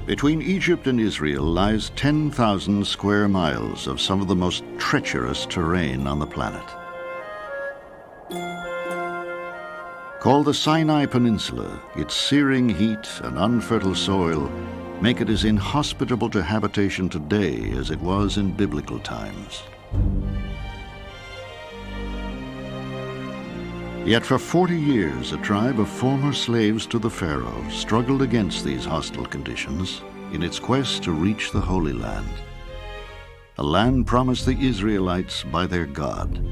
Between Egypt and Israel lies 10,000 square miles of some of the most treacherous terrain on the planet. Called the Sinai Peninsula, its searing heat and unfertile soil make it as inhospitable to habitation today as it was in biblical times. Yet for 40 years, a tribe of former slaves to the Pharaoh struggled against these hostile conditions in its quest to reach the Holy Land, a land promised the Israelites by their God.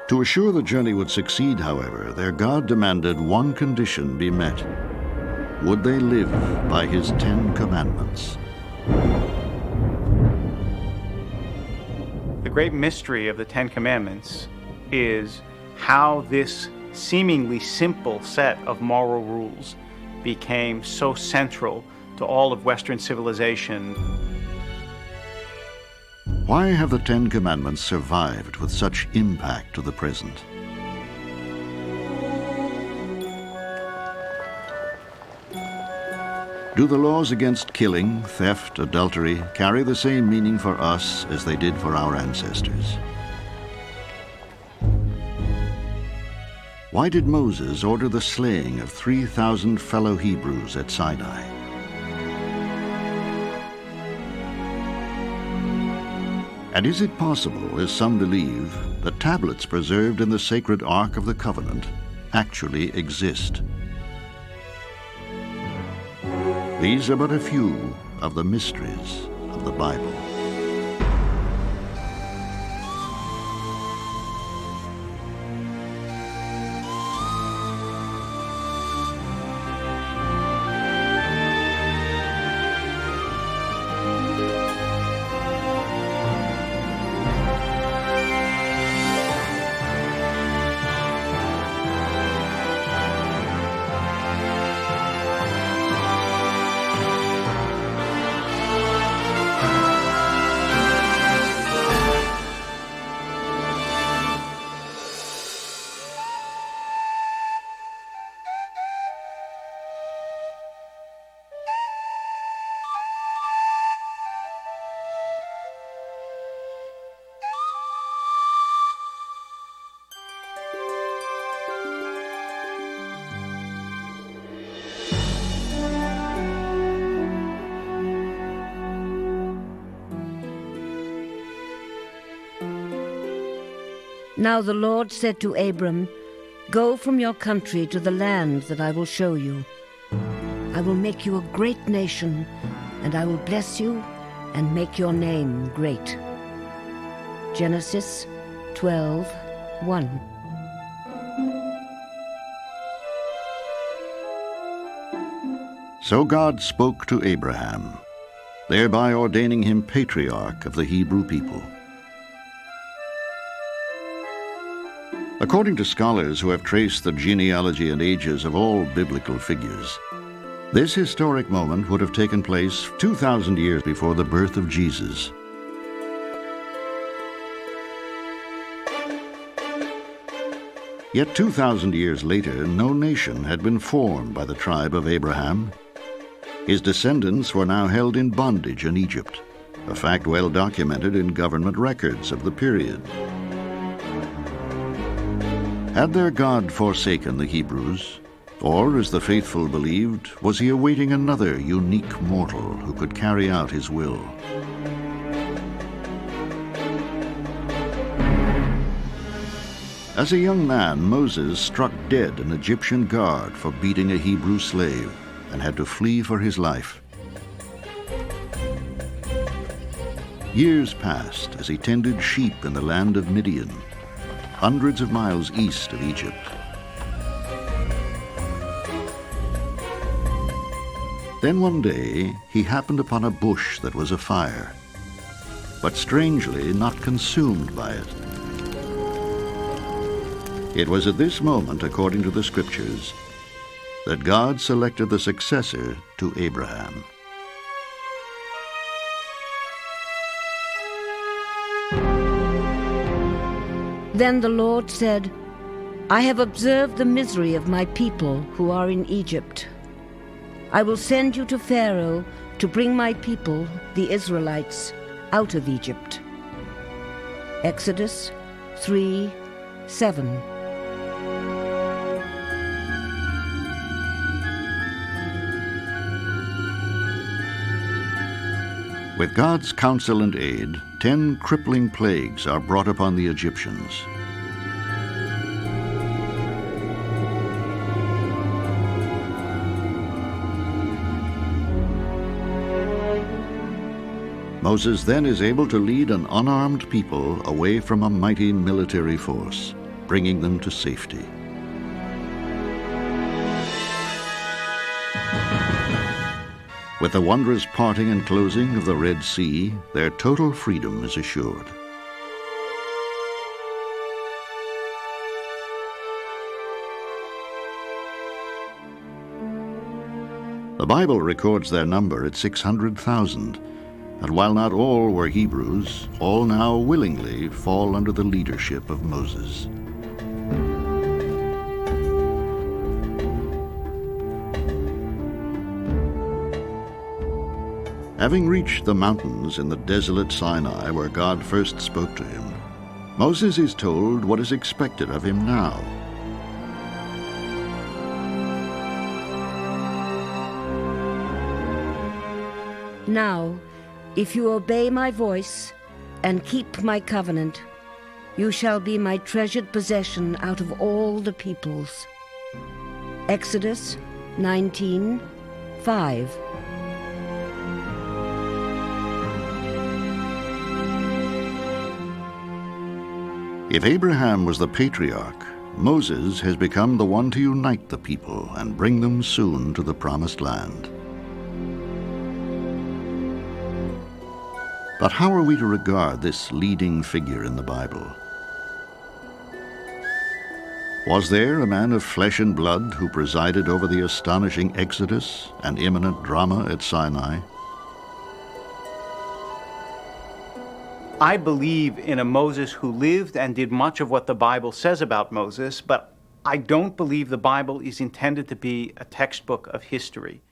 To assure the journey would succeed, however, their God demanded one condition be met. Would they live by his 10 commandments? The great mystery of the 10 Commandments is how this seemingly simple set of moral rules became so central to all of Western civilization. Why have the 10 Commandments survived with such impact to the present? Do the laws against killing, theft, adultery carry the same meaning for us as they did for our ancestors? Why did Moses order the slaying of 3,000 fellow Hebrews at Sinai? And is it possible, as some believe, that tablets preserved in the sacred Ark of the Covenant actually exist? These are but a few of the mysteries of the Bible. Now the Lord said to Abram, "Go from your country to the land that I will show you. I will make you a great nation, and I will bless you and make your name great." Genesis 12:1. So God spoke to Abraham, thereby ordaining him patriarch of the Hebrew people. According to scholars who have traced the genealogy and ages of all biblical figures, this historic moment would have taken place 2,000 years before the birth of Jesus. Yet 2,000 years later, no nation had been formed by the tribe of Abraham. His descendants were now held in bondage in Egypt, a fact well documented in government records of the period. Had their God forsaken the Hebrews? Or, as the faithful believed, was he awaiting another unique mortal who could carry out his will? As a young man, Moses struck dead an Egyptian guard for beating a Hebrew slave and had to flee for his life. Years passed as he tended sheep in the land of Midian, hundreds of miles east of Egypt. Then one day, he happened upon a bush that was afire, but strangely not consumed by it. It was at this moment, according to the scriptures, that God selected the successor to Abraham. Then the Lord said, I have observed the misery of my people who are in Egypt. I will send you to Pharaoh to bring my people, the Israelites, out of Egypt. Exodus 3:7. With God's counsel and aid, 10 crippling plagues are brought upon the Egyptians. Moses then is able to lead an unarmed people away from a mighty military force, bringing them to safety. With the wondrous parting and closing of the Red Sea, their total freedom is assured. The Bible records their number at 600,000, and while not all were Hebrews, all now willingly fall under the leadership of Moses. Having reached the mountains in the desolate Sinai where God first spoke to him, Moses is told what is expected of him now. Now, if you obey my voice and keep my covenant, you shall be my treasured possession out of all the peoples. Exodus 19:5. If Abraham was the patriarch, Moses has become the one to unite the people and bring them soon to the promised land. But how are we to regard this leading figure in the Bible? Was there a man of flesh and blood who presided over the astonishing Exodus and imminent drama at Sinai? I believe in a Moses who lived and did much of what the Bible says about Moses, but I don't believe the Bible is intended to be a textbook of history.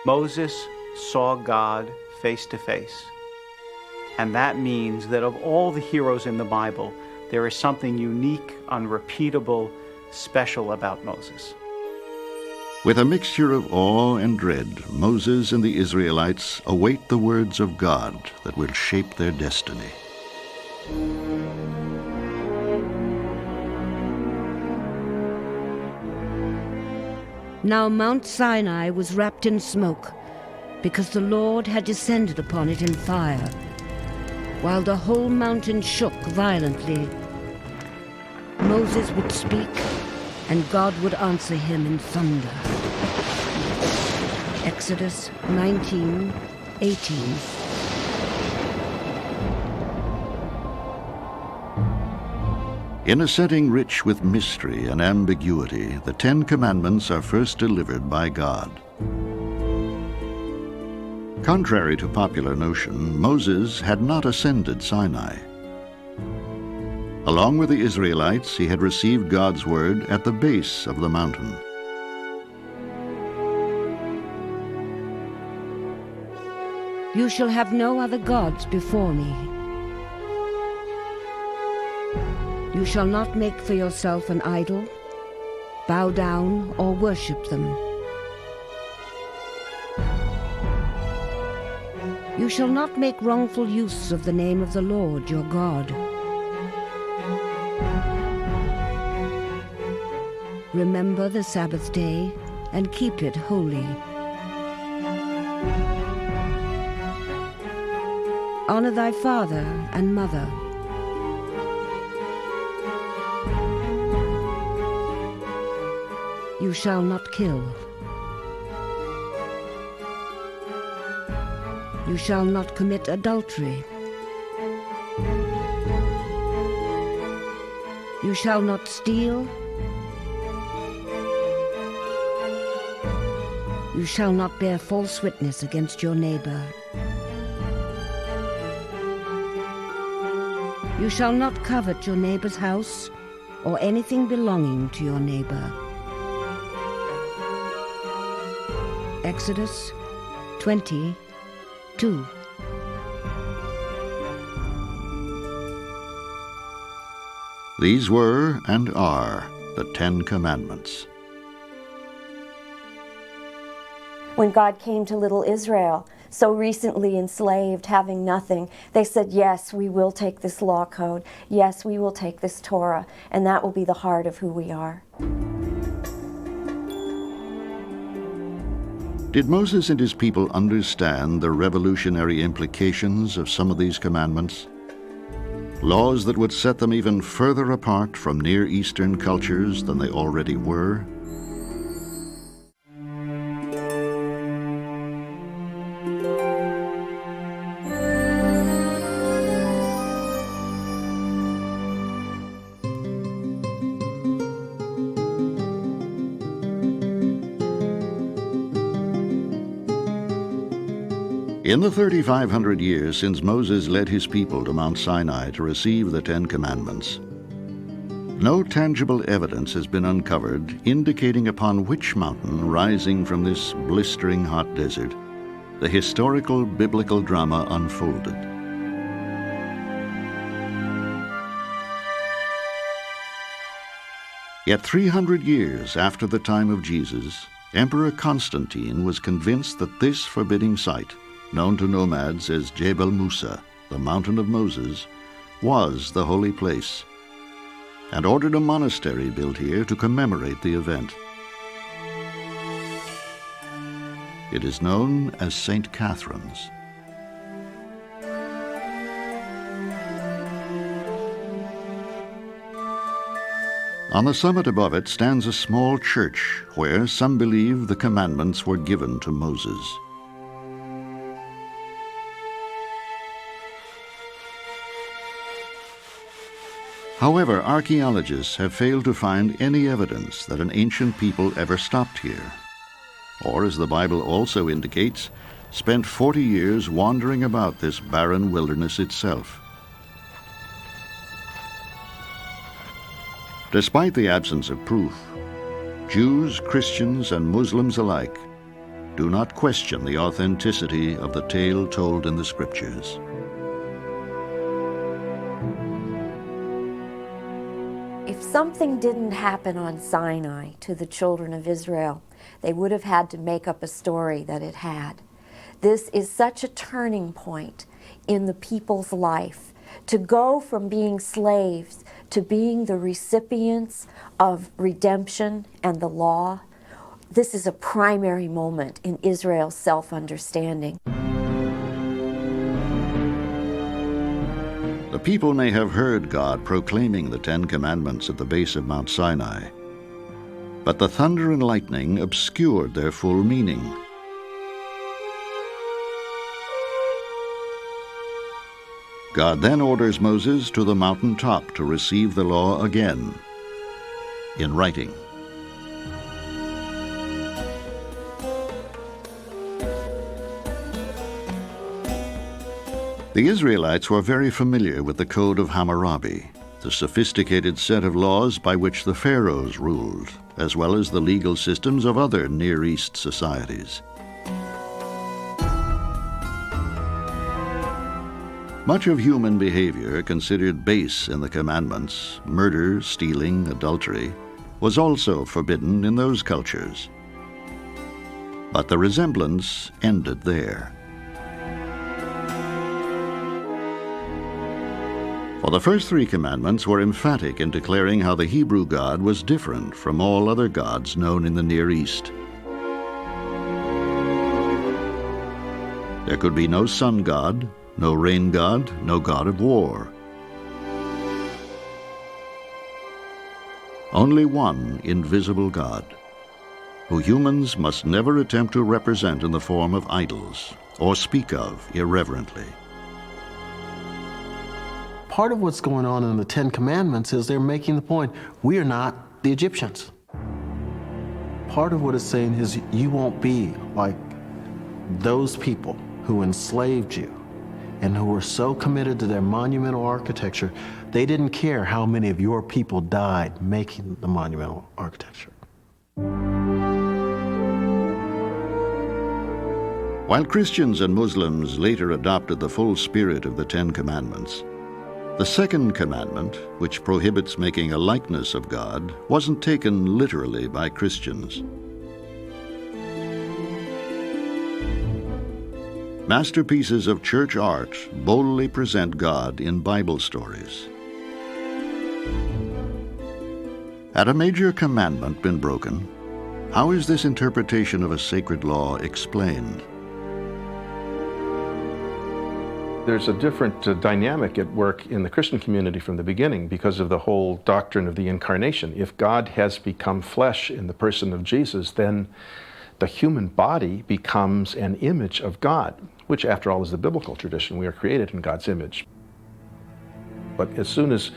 Moses saw God face to face. And that means that of all the heroes in the Bible, there is something unique, unrepeatable, special about Moses. With a mixture of awe and dread, Moses and the Israelites await the words of God that will shape their destiny. Now Mount Sinai was wrapped in smoke, because the Lord had descended upon it in fire, while the whole mountain shook violently. Moses would speak, and God would answer him in thunder. Exodus 19:18. In a setting rich with mystery and ambiguity, the 10 Commandments are first delivered by God. Contrary to popular notion, Moses had not ascended Sinai. Along with the Israelites, he had received God's word at the base of the mountain. You shall have no other gods before me. You shall not make for yourself an idol, bow down or worship them. You shall not make wrongful use of the name of the Lord your God. Remember the Sabbath day and keep it holy. Honor thy father and mother. You shall not kill. You shall not commit adultery. You shall not steal. You shall not bear false witness against your neighbor. You shall not covet your neighbor's house or anything belonging to your neighbor. Exodus 20:2. These were and are the 10 Commandments. When God came to little Israel, so recently enslaved, having nothing, they said, yes, we will take this law code. Yes, we will take this Torah, and that will be the heart of who we are. Did Moses and his people understand the revolutionary implications of some of these commandments? Laws that would set them even further apart from Near Eastern cultures than they already were? In the 3,500 years since Moses led his people to Mount Sinai to receive the 10 Commandments, no tangible evidence has been uncovered indicating upon which mountain rising from this blistering hot desert the historical biblical drama unfolded. Yet 300 years after the time of Jesus, Emperor Constantine was convinced that this forbidding site, known to nomads as Jebel Musa, the Mountain of Moses, was the holy place, and ordered a monastery built here to commemorate the event. It is known as St. Catherine's. On the summit above it stands a small church where some believe the commandments were given to Moses. However, archaeologists have failed to find any evidence that an ancient people ever stopped here, or, as the Bible also indicates, spent 40 years wandering about this barren wilderness itself. Despite the absence of proof, Jews, Christians, and Muslims alike do not question the authenticity of the tale told in the Scriptures. If something didn't happen on Sinai to the children of Israel, they would have had to make up a story that it had. This is such a turning point in the people's life, to go from being slaves to being the recipients of redemption and the law. This is a primary moment in Israel's self-understanding. The people may have heard God proclaiming the 10 Commandments at the base of Mount Sinai, but the thunder and lightning obscured their full meaning. God then orders Moses to the mountain top to receive the law again, in writing. The Israelites were very familiar with the Code of Hammurabi, the sophisticated set of laws by which the pharaohs ruled, as well as the legal systems of other Near East societies. Much of human behavior considered base in the commandments, murder, stealing, adultery, was also forbidden in those cultures. But the resemblance ended there. For the first 3 commandments were emphatic in declaring how the Hebrew God was different from all other gods known in the Near East. There could be no sun god, no rain god, no god of war. Only one invisible God, who humans must never attempt to represent in the form of idols or speak of irreverently. Part of what's going on in the 10 Commandments is they're making the point, we are not the Egyptians. Part of what it's saying is you won't be like those people who enslaved you. and who were so committed to their monumental architecture, they didn't care how many of your people died making the monumental architecture. While Christians and Muslims later adopted the full spirit of the Ten Commandments, the second commandment, which prohibits making a likeness of God, wasn't taken literally by Christians. Masterpieces of church art boldly present God in Bible stories. Had a major commandment been broken, how is this interpretation of a sacred law explained? There's a different dynamic at work in the Christian community from the beginning because of the whole doctrine of the incarnation. If God has become flesh in the person of Jesus, then the human body becomes an image of God, which after all is the biblical tradition. We are created in God's image. But as soon as,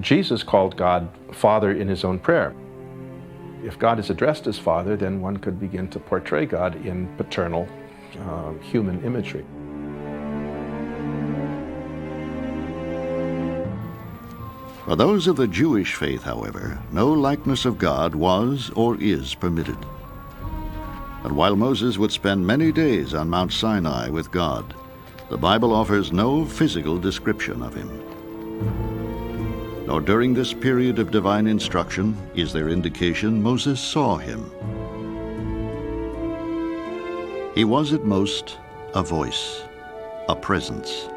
Jesus called God Father in his own prayer. If God is addressed as Father, then one could begin to portray God in paternal human imagery. For those of the Jewish faith, however, no likeness of God was or is permitted. And while Moses would spend many days on Mount Sinai with God, the Bible offers no physical description of him. Nor during this period of divine instruction is there indication Moses saw him. He was at most a voice, a presence.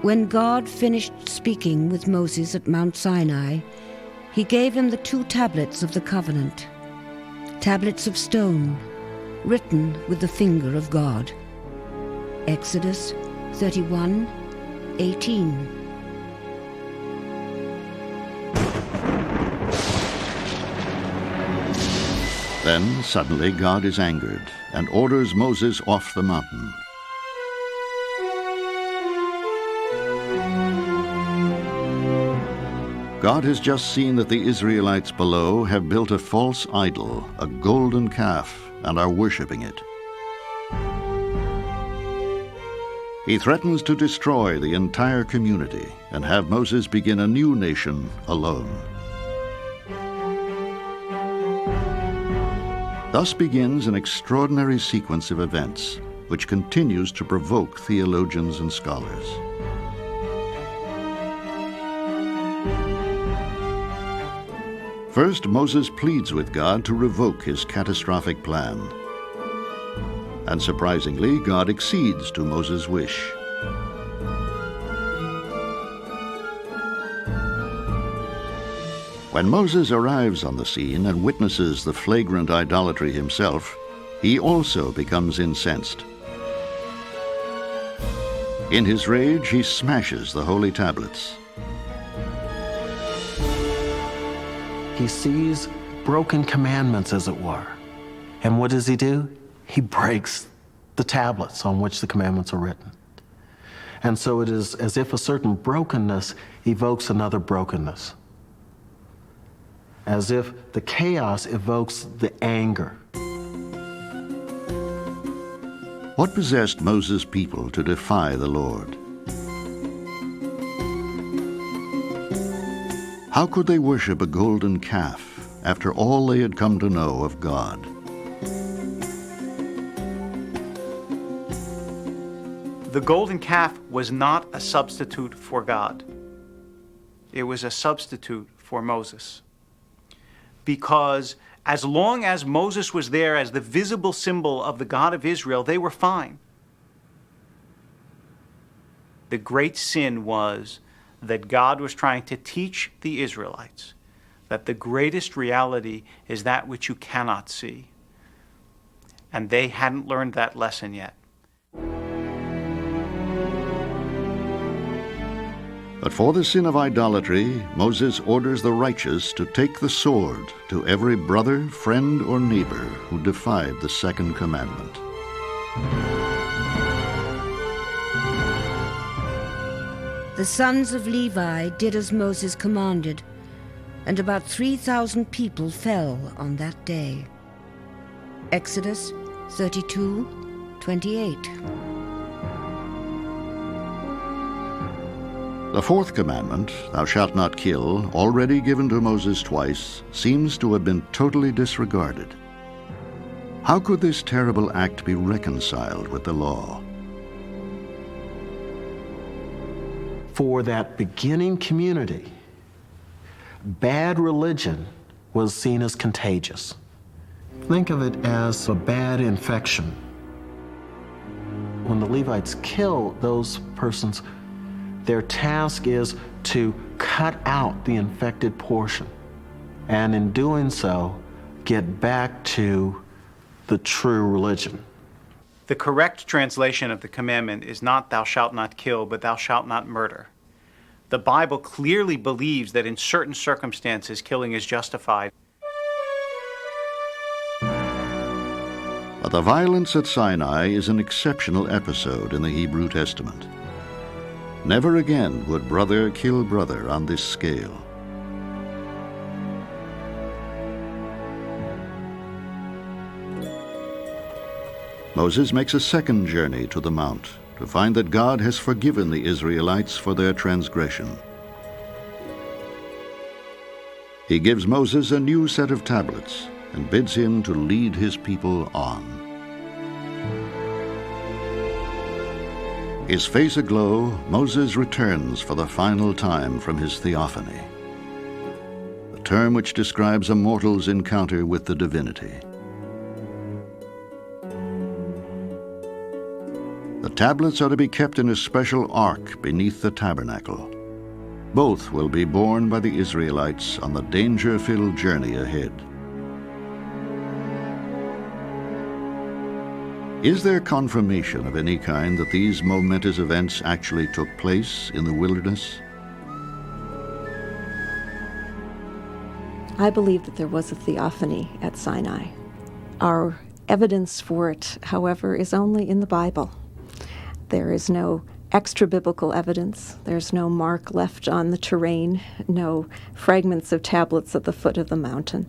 When God finished speaking with Moses at Mount Sinai, he gave him the 2 tablets of the covenant, tablets of stone, written with the finger of God. Exodus 31:18. Then suddenly God is angered and orders Moses off the mountain. God has just seen that the Israelites below have built a false idol, a golden calf, and are worshiping it. He threatens to destroy the entire community and have Moses begin a new nation alone. Thus begins an extraordinary sequence of events which continues to provoke theologians and scholars. First, Moses pleads with God to revoke his catastrophic plan. And surprisingly, God accedes to Moses' wish. When Moses arrives on the scene and witnesses the flagrant idolatry himself, he also becomes incensed. In his rage, he smashes the holy tablets. He sees broken commandments, as it were. And what does he do? He breaks the tablets on which the commandments are written. And so it is as if a certain brokenness evokes another brokenness. As if the chaos evokes the anger. What possessed Moses' people to defy the Lord? How could they worship a golden calf after all they had come to know of God? The golden calf was not a substitute for God. It was a substitute for Moses. Because as long as Moses was there as the visible symbol of the God of Israel, they were fine. The great sin was that God was trying to teach the Israelites that the greatest reality is that which you cannot see. And they hadn't learned that lesson yet. But for the sin of idolatry, Moses orders the righteous to take the sword to every brother, friend, or neighbor who defied the second commandment. The sons of Levi did as Moses commanded, and about 3,000 people fell on that day. Exodus 32:28. The fourth commandment, thou shalt not kill, already given to Moses twice, seems to have been totally disregarded. How could this terrible act be reconciled with the law? For that beginning community, bad religion was seen as contagious. Think of it as a bad infection. When the Levites kill those persons, their task is to cut out the infected portion, and in doing so, get back to the true religion. The correct translation of the commandment is not thou shalt not kill, but thou shalt not murder. The Bible clearly believes that in certain circumstances killing is justified. But the violence at Sinai is an exceptional episode in the Hebrew Testament. Never again would brother kill brother on this scale. Moses makes a second journey to the mount to find that God has forgiven the Israelites for their transgression. He gives Moses a new set of tablets and bids him to lead his people on. His face aglow, Moses returns for the final time from his theophany, the term which describes a mortal's encounter with the divinity. The tablets are to be kept in a special ark beneath the tabernacle. Both will be borne by the Israelites on the danger-filled journey ahead. Is there confirmation of any kind that these momentous events actually took place in the wilderness? I believe that there was a theophany at Sinai. Our evidence for it, however, is only in the Bible. There is no extra-biblical evidence. There's no mark left on the terrain, no fragments of tablets at the foot of the mountain.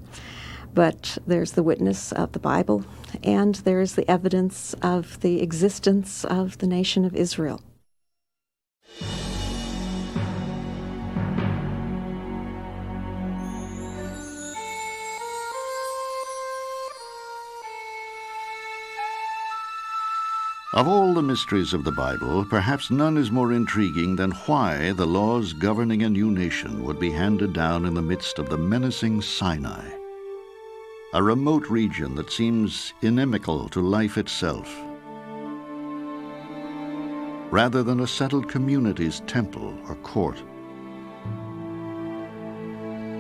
But there's the witness of the Bible, and there's the evidence of the existence of the nation of Israel. Of all the mysteries of the Bible, perhaps none is more intriguing than why the laws governing a new nation would be handed down in the midst of the menacing Sinai, a remote region that seems inimical to life itself, rather than a settled community's temple or court.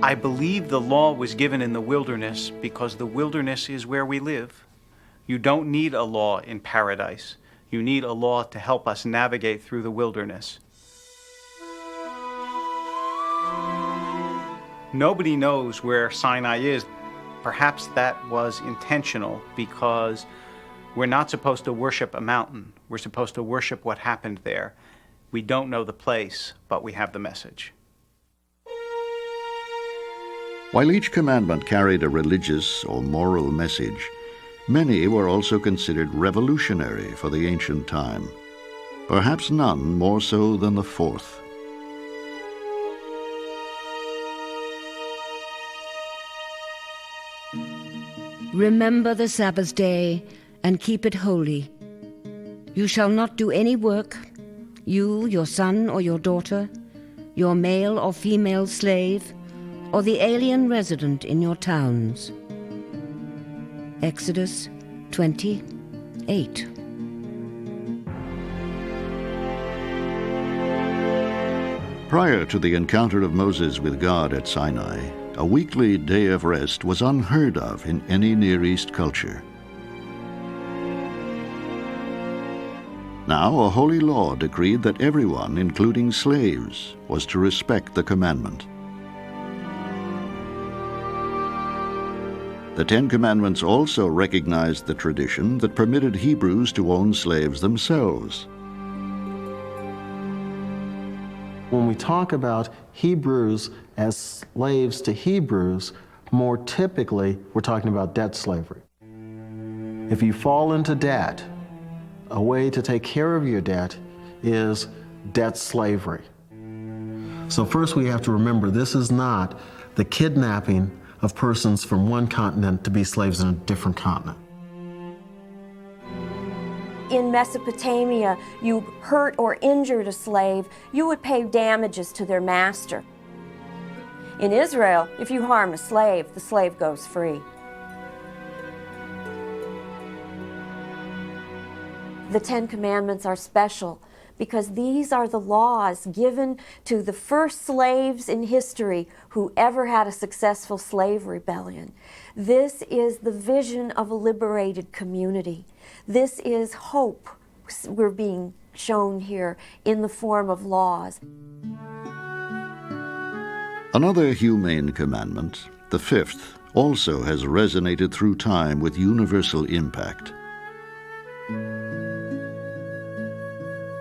I believe the law was given in the wilderness because the wilderness is where we live. You don't need a law in paradise. You need a law to help us navigate through the wilderness. Nobody knows where Sinai is. Perhaps that was intentional because we're not supposed to worship a mountain. We're supposed to worship what happened there. We don't know the place, but we have the message. While each commandment carried a religious or moral message, many were also considered revolutionary for the ancient time, perhaps none more so than the fourth. Remember the Sabbath day and keep it holy. You shall not do any work, you, your son or your daughter, your male or female slave, or the alien resident in your towns. Exodus 20:8. Prior to the encounter of Moses with God at Sinai, a weekly day of rest was unheard of in any Near East culture. Now a holy law decreed that everyone, including slaves, was to respect the commandment. The Ten Commandments also recognized the tradition that permitted Hebrews to own slaves themselves. When we talk about Hebrews as slaves to Hebrews, more typically we're talking about debt slavery. If you fall into debt, a way to take care of your debt is debt slavery. So first we have to remember this is not the kidnapping of persons from one continent to be slaves in a different continent. In Mesopotamia, you hurt or injured a slave, you would pay damages to their master. In Israel, if you harm a slave, the slave goes free. The Ten Commandments are special because these are the laws given to the first slaves in history who ever had a successful slave rebellion. This is the vision of a liberated community. This is hope we're being shown here in the form of laws. Another humane commandment, the fifth, also has resonated through time with universal impact.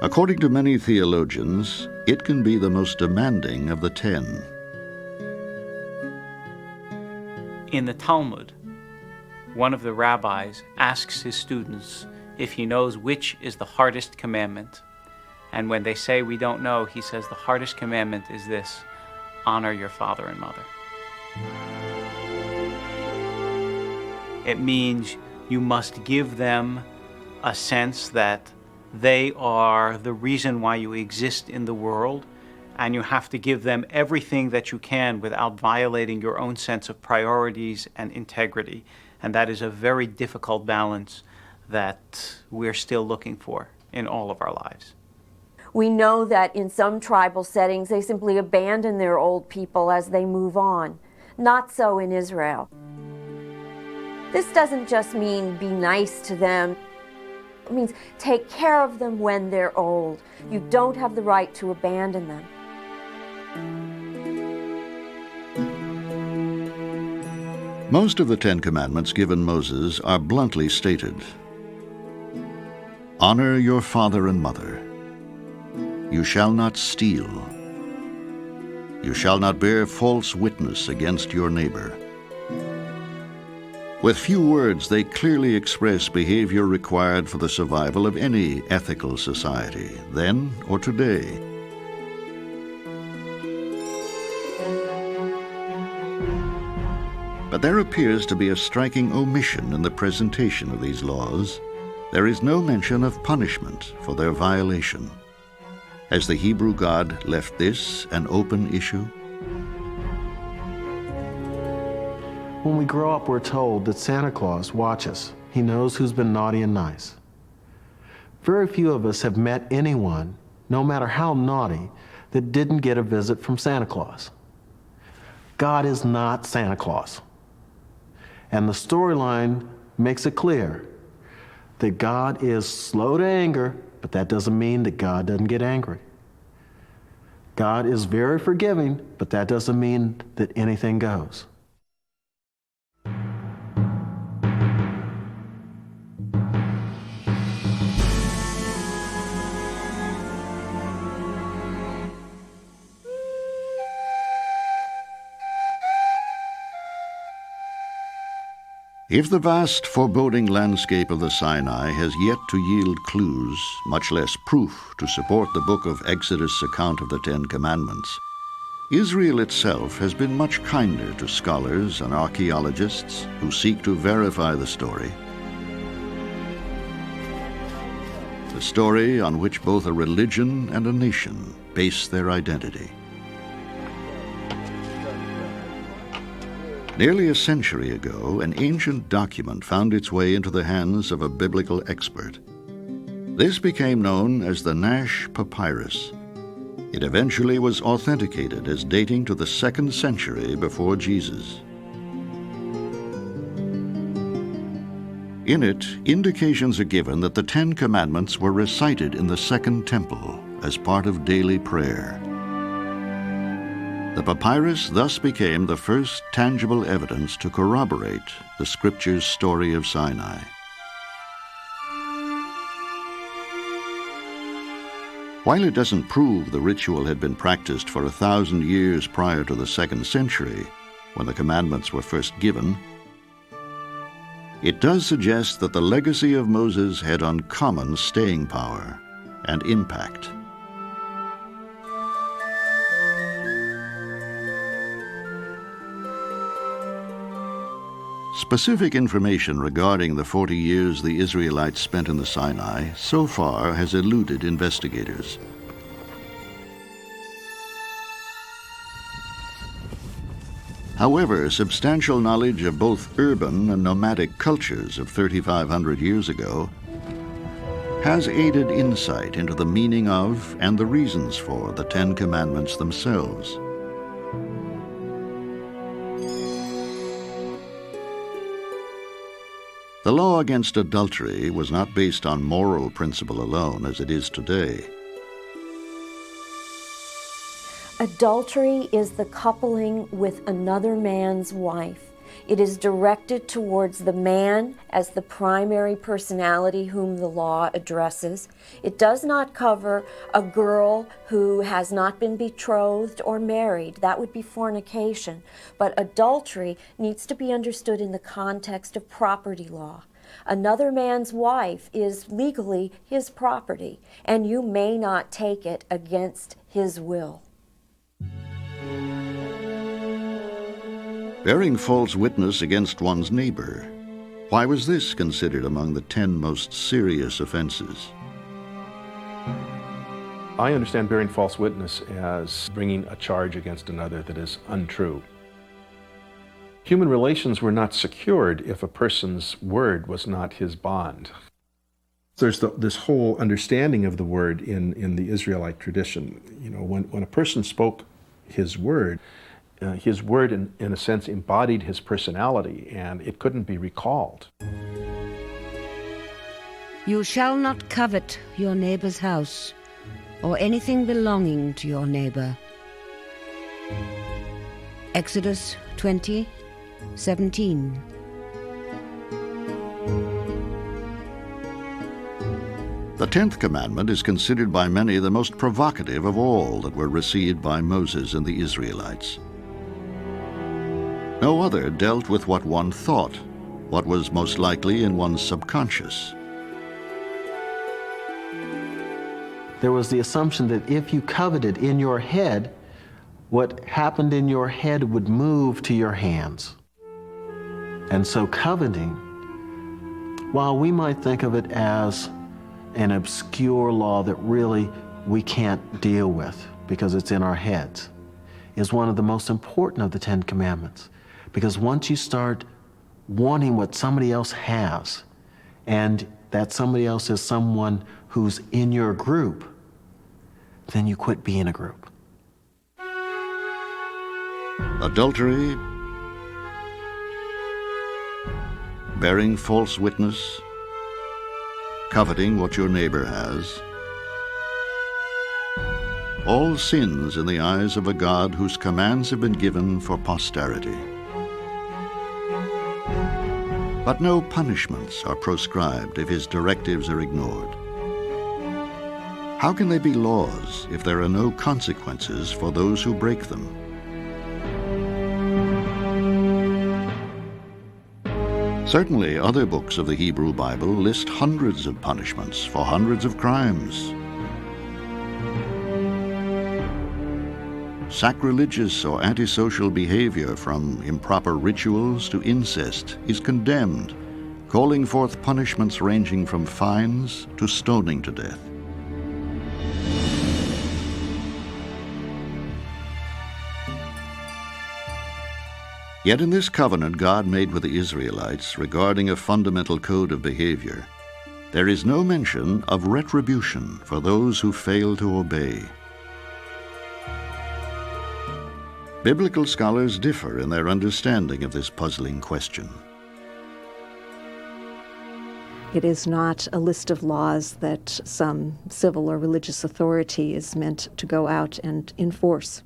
According to many theologians, it can be the most demanding of the 10. In the Talmud, one of the rabbis asks his students if he knows which is the hardest commandment. And when they say we don't know, he says the hardest commandment is this: honor your father and mother. It means you must give them a sense that they are the reason why you exist in the world, and you have to give them everything that you can without violating your own sense of priorities and integrity. And that is a very difficult balance that we're still looking for in all of our lives. We know that in some tribal settings, they simply abandon their old people as they move on. Not so in Israel. This doesn't just mean be nice to them. It means take care of them when they're old. You don't have the right to abandon them. Most of the 10 Commandments given Moses are bluntly stated. Honor your father and mother. You shall not steal. You shall not bear false witness against your neighbor. With few words, they clearly express behavior required for the survival of any ethical society, then or today. But there appears to be a striking omission in the presentation of these laws. There is no mention of punishment for their violation. Has the Hebrew God left this an open issue? When we grow up, we're told that Santa Claus watches. He knows who's been naughty and nice. Very few of us have met anyone, no matter how naughty, that didn't get a visit from Santa Claus. God is not Santa Claus. And the storyline makes it clear that God is slow to anger, but that doesn't mean that God doesn't get angry. God is very forgiving, but that doesn't mean that anything goes. If the vast, foreboding landscape of the Sinai has yet to yield clues, much less proof, to support the book of Exodus' account of the 10 Commandments, Israel itself has been much kinder to scholars and archaeologists who seek to verify the story. The story on which both a religion and a nation base their identity. Nearly a century ago, an ancient document found its way into the hands of a biblical expert. This became known as the Nash Papyrus. It eventually was authenticated as dating to the 2nd century before Jesus. In it, indications are given that the 10 Commandments were recited in the Second Temple as part of daily prayer. The papyrus thus became the first tangible evidence to corroborate the Scripture's story of Sinai. While it doesn't prove the ritual had been practiced for 1,000 years prior to the 2nd century, when the commandments were first given, it does suggest that the legacy of Moses had uncommon staying power and impact. Specific information regarding the 40 years the Israelites spent in the Sinai so far has eluded investigators. However, substantial knowledge of both urban and nomadic cultures of 3,500 years ago has aided insight into the meaning of and the reasons for the Ten Commandments themselves. The law against adultery was not based on moral principle alone as it is today. Adultery is the coupling with another man's wife. It is directed towards the man as the primary personality whom the law addresses. It does not cover a girl who has not been betrothed or married. That would be fornication. But adultery needs to be understood in the context of property law. Another man's wife is legally his property, and you may not take it against his will. Bearing false witness against one's neighbor. Why was this considered among the 10 most serious offenses? I understand bearing false witness as bringing a charge against another that is untrue. Human relations were not secured if a person's word was not his bond. There's this whole understanding of the word in the Israelite tradition. You know, when a person spoke his word in a sense embodied his personality, and it couldn't be recalled. You shall not covet your neighbor's house or anything belonging to your neighbor. Exodus 20:17. The 10th commandment is considered by many the most provocative of all that were received by Moses and the Israelites. No other dealt with what one thought, what was most likely in one's subconscious. There was the assumption that if you coveted in your head, what happened in your head would move to your hands. And so coveting, while we might think of it as an obscure law that really we can't deal with because it's in our heads, is one of the most important of the 10 Commandments. Because once you start wanting what somebody else has, and that somebody else is someone who's in your group, then you quit being a group. Adultery, bearing false witness, coveting what your neighbor has, all sins in the eyes of a God whose commands have been given for posterity. But no punishments are proscribed if his directives are ignored. How can they be laws if there are no consequences for those who break them? Certainly, other books of the Hebrew Bible list hundreds of punishments for hundreds of crimes. Sacrilegious or antisocial behavior, from improper rituals to incest, is condemned, calling forth punishments ranging from fines to stoning to death. Yet in this covenant God made with the Israelites regarding a fundamental code of behavior, there is no mention of retribution for those who fail to obey. Biblical scholars differ in their understanding of this puzzling question. It is not a list of laws that some civil or religious authority is meant to go out and enforce.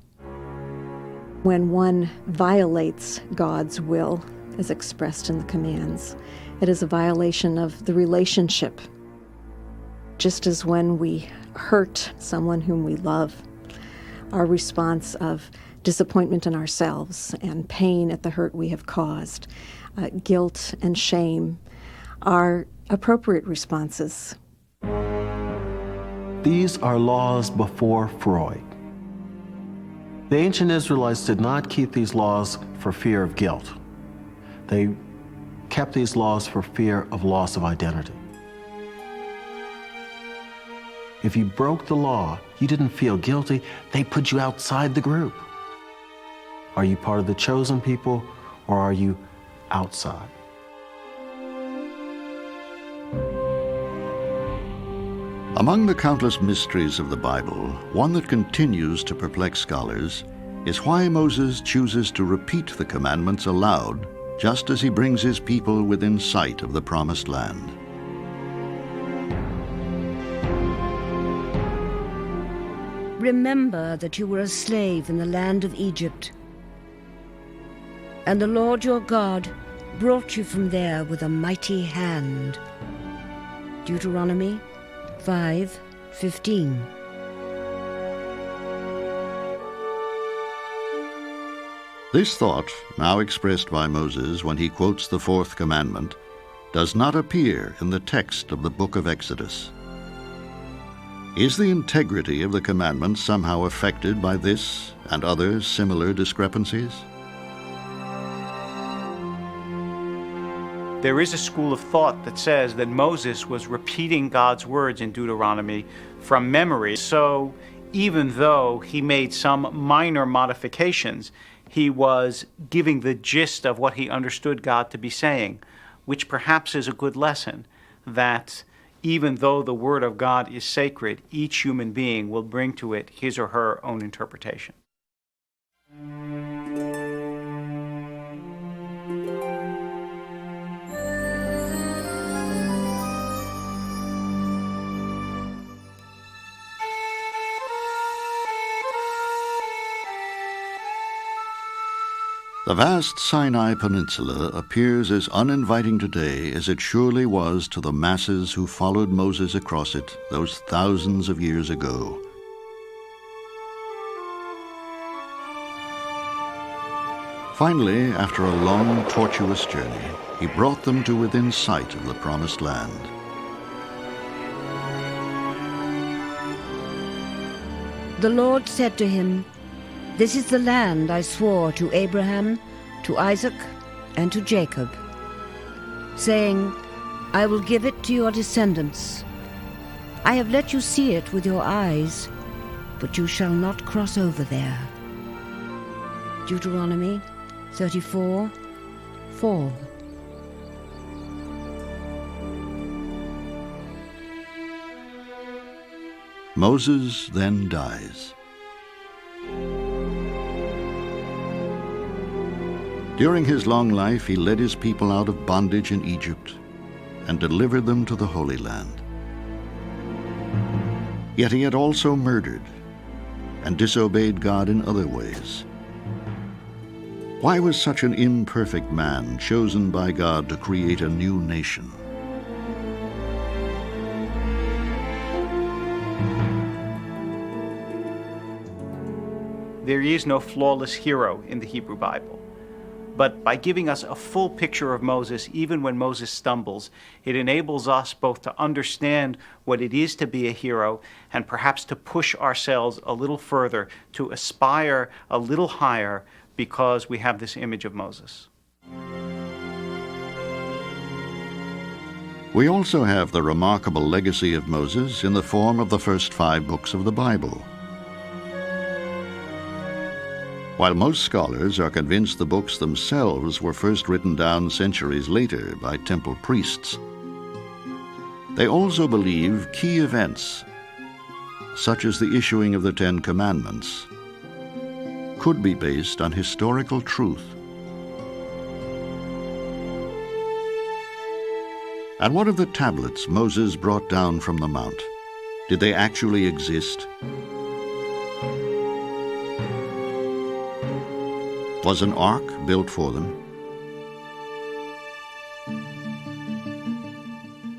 When one violates God's will, as expressed in the commands, it is a violation of the relationship. Just as when we hurt someone whom we love, our response of disappointment in ourselves and pain at the hurt we have caused, guilt and shame are appropriate responses. These are laws before Freud. The ancient Israelites did not keep these laws for fear of guilt. They kept these laws for fear of loss of identity. If you broke the law, you didn't feel guilty, they put you outside the group. Are you part of the chosen people, or are you outside? Among the countless mysteries of the Bible, one that continues to perplex scholars is why Moses chooses to repeat the commandments aloud just as he brings his people within sight of the promised land. Remember that you were a slave in the land of Egypt, and the Lord your God brought you from there with a mighty hand. Deuteronomy 5:15. This thought, now expressed by Moses when he quotes the fourth commandment, does not appear in the text of the book of Exodus. Is the integrity of the commandments somehow affected by this and other similar discrepancies? There is a school of thought that says that Moses was repeating God's words in Deuteronomy from memory. So even though he made some minor modifications, he was giving the gist of what he understood God to be saying, which perhaps is a good lesson, that even though the Word of God is sacred, each human being will bring to it his or her own interpretation. The vast Sinai Peninsula appears as uninviting today as it surely was to the masses who followed Moses across it those thousands of years ago. Finally, after a long, tortuous journey, he brought them to within sight of the promised land. The Lord said to him, "This is the land I swore to Abraham, to Isaac, and to Jacob, saying, I will give it to your descendants. I have let you see it with your eyes, but you shall not cross over there." Deuteronomy 34:4. Moses then dies. During his long life, he led his people out of bondage in Egypt and delivered them to the Holy Land. Yet he had also murdered and disobeyed God in other ways. Why was such an imperfect man chosen by God to create a new nation? There is no flawless hero in the Hebrew Bible. But by giving us a full picture of Moses, even when Moses stumbles, it enables us both to understand what it is to be a hero and perhaps to push ourselves a little further, to aspire a little higher because we have this image of Moses. We also have the remarkable legacy of Moses in the form of the first 5 books of the Bible. While most scholars are convinced the books themselves were first written down centuries later by temple priests, they also believe key events, such as the issuing of the 10 Commandments, could be based on historical truth. And what of the tablets Moses brought down from the mount? Did they actually exist? Was an ark built for them?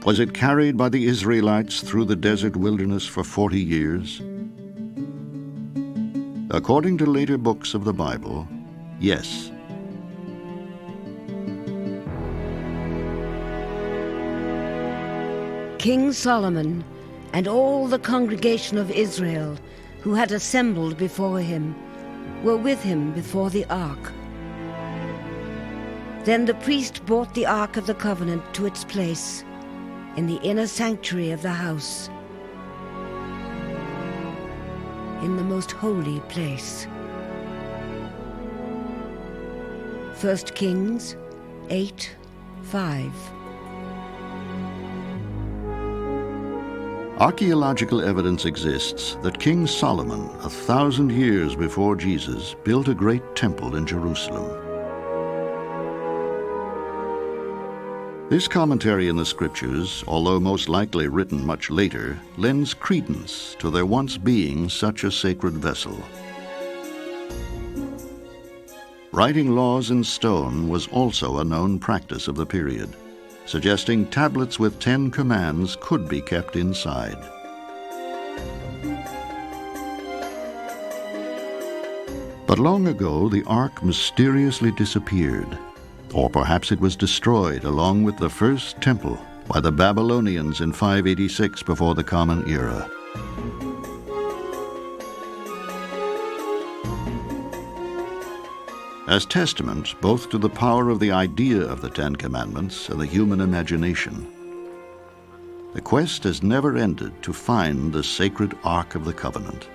Was it carried by the Israelites through the desert wilderness for 40 years? According to later books of the Bible, yes. King Solomon and all the congregation of Israel who had assembled before him were with him before the ark. Then the priest brought the ark of the covenant to its place in the inner sanctuary of the house, in the most holy place. 1 Kings 8:5. Archaeological evidence exists that King Solomon, 1,000 years before Jesus, built a great temple in Jerusalem. This commentary in the scriptures, although most likely written much later, lends credence to there once being such a sacred vessel. Writing laws in stone was also a known practice of the period, suggesting tablets with 10 commands could be kept inside. But long ago, the ark mysteriously disappeared, or perhaps it was destroyed along with the first temple by the Babylonians in 586 before the Common Era. As testament both to the power of the idea of the 10 Commandments and the human imagination, the quest has never ended to find the sacred Ark of the Covenant.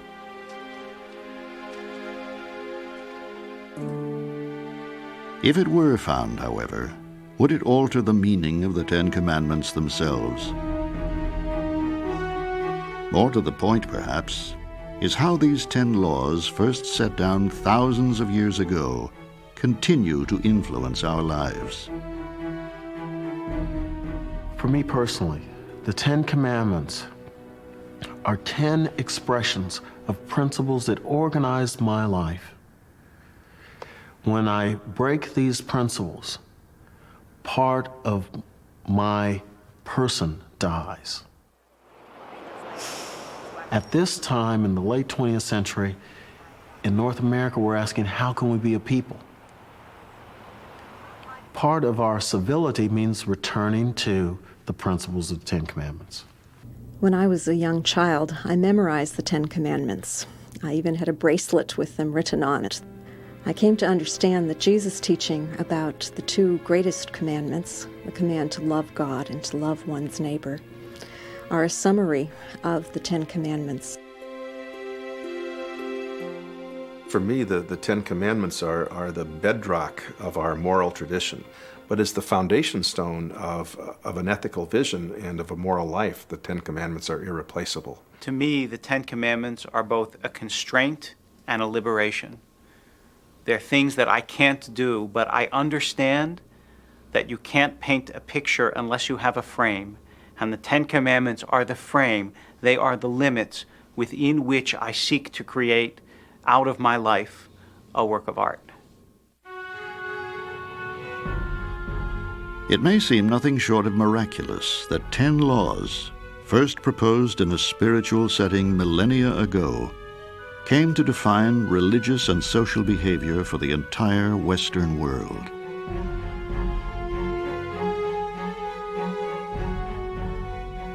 If it were found, however, would it alter the meaning of the 10 Commandments themselves? More to the point, perhaps, is how these 10 laws, first set down thousands of years ago, continue to influence our lives. For me personally, the 10 Commandments are 10 expressions of principles that organized my life. When I break these principles, part of my person dies. At this time in the late 20th century, in North America, we're asking, how can we be a people? Part of our civility means returning to the principles of the 10 Commandments. When I was a young child, I memorized the 10 Commandments. I even had a bracelet with them written on it. I came to understand that Jesus' teaching about the 2 greatest commandments, the command to love God and to love one's neighbor, are a summary of the 10 Commandments. For me, the 10 Commandments are the bedrock of our moral tradition, but as the foundation stone of an ethical vision and of a moral life, the 10 Commandments are irreplaceable. To me, the 10 Commandments are both a constraint and a liberation. They're things that I can't do, but I understand that you can't paint a picture unless you have a frame. And the 10 Commandments are the frame. They are the limits within which I seek to create out of my life a work of art. It may seem nothing short of miraculous that 10 laws, first proposed in a spiritual setting millennia ago, came to define religious and social behavior for the entire Western world.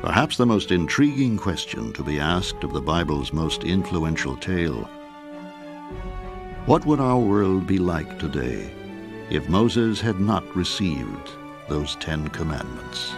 Perhaps the most intriguing question to be asked of the Bible's most influential tale: what would our world be like today if Moses had not received those 10 Commandments?